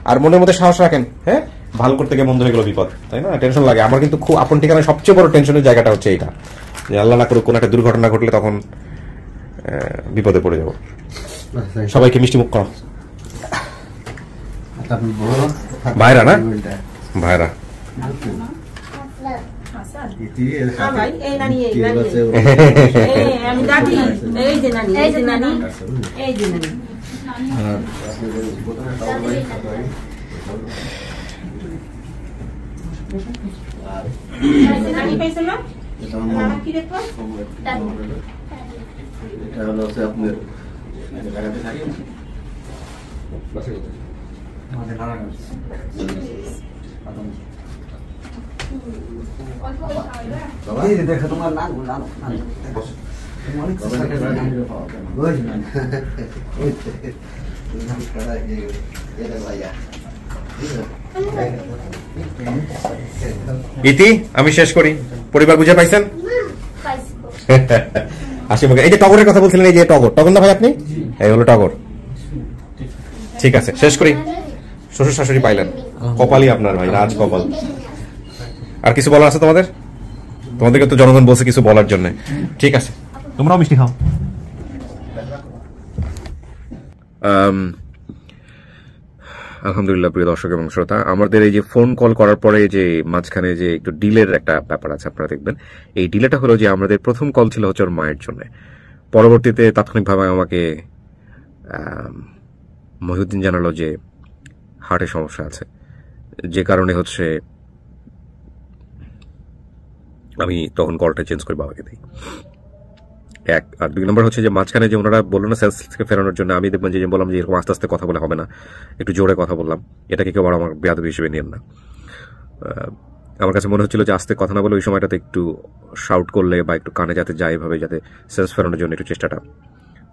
আর মনের মধ্যে সাহস রাখেন, হ্যাঁ, ভালো করতে গিয়ে মন্দ হয়ে গেল বিপদ, তাই না? টেনশন লাগে আমার, কিন্তু খুব আপন ঠিকানায় সবচেয়ে বড় টেনশনের জায়গাটা হচ্ছে এইটা, যে আল্লাহ না করুক কোনো একটা দুর্ঘটনা ঘটলে তখন বিপদে পড়ে যাব। সবাইকে মিষ্টি মুখ করো। ভাইরা না, ভাইরা। দেখো তোমার নাম ইতি, আমি শেষ করি। পরিবার বুঝে পাইছেন? হাসি মুখে। এই যে টগরের কথা বলছিলেন, এই যে টগর, টগর না ভাই আপনি? এই হলো টগর। ঠিক আছে, শেষ করি। শ্বশুর শাশুড়ি পাইলেন, কপালই আপনার ভাই, রাজ কপাল। আর কিছু বলার আছে তোমাদের? তোমাদেরকে তো জনগণ বলছে কিছু বলার জন্য। ঠিক আছে, তোমরাও মিষ্টি খাও। আলহামদুলিল্লাহ। প্রিয় দর্শক এবং শ্রোতা, আমাদের এই যে ফোন কল করার পরে যে মাঝখানে যে একটু ডিলের একটা ব্যাপার আছে, আপনারা দেখবেন। এই ডিলেটা হলো যে আমাদের প্রথম কল ছিল হচ্ছে ওর মায়ের জন্য, পরবর্তীতে তাৎক্ষণিকভাবে আমাকে মহিউদ্দিন জানালো যে হার্টের সমস্যা আছে, যে কারণে হচ্ছে আমি তখন কলটা চেঞ্জ করে বাবাকে দিই। এক, আর 2 নম্বর হচ্ছে যে মাঝখানে যে ওনারা বললো না সেন্সকে ফেরানোর জন্য, আমি দেখবেন যে বললাম যে এরকম আস্তে আস্তে কথা বলে হবে না, একটু জোরে কথা বললাম। এটাকে কেউ আমার বেয়াদবি হিসেবে নিয়েন না। আমার কাছে মনে হচ্ছিল যে আস্তে কথা না বলে ওই সময়টাতে একটু শাউট করলে বা একটু কানে যাতে যায়, এভাবে যাতে সেন্স ফেরানোর জন্য একটু চেষ্টাটা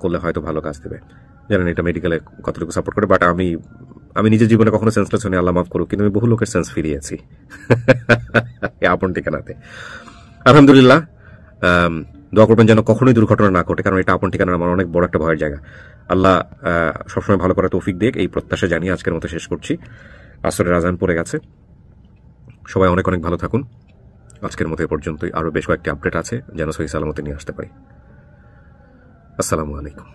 করলে হয়তো ভালো কাজ দেবে। জানেন এটা মেডিকেলে কতটুকু সাপোর্ট করে, বাট আমি নিজের জীবনে কখনো সেন্সলেস হয়ে আল্লাহ মাফ করুক, কিন্তু আমি বহু লোকের সেন্স ফিরিয়েছি এই আপন ঠিকানাতে। আলহামদুলিল্লাহ, দোয়া করবেন যেন কখনোই দুর্ঘটনা না ঘটে, কারণ এটা আপন ঠিকানা আমার অনেক বড় একটা ভয়ের জায়গা। আল্লাহ সবসময় ভালো করার তৌফিক দেখ, এই প্রত্যাশা জানিয়ে আজকের মতো শেষ করছি। আসরের আজান পড়ে গেছে, সবাই অনেক অনেক ভালো থাকুন। আজকের মতো এ পর্যন্তই, আরও বেশ কয়েকটি আপডেট আছে যেন সহি সালামতে নিয়ে আসতে পারি। আসসালামু আলাইকুম।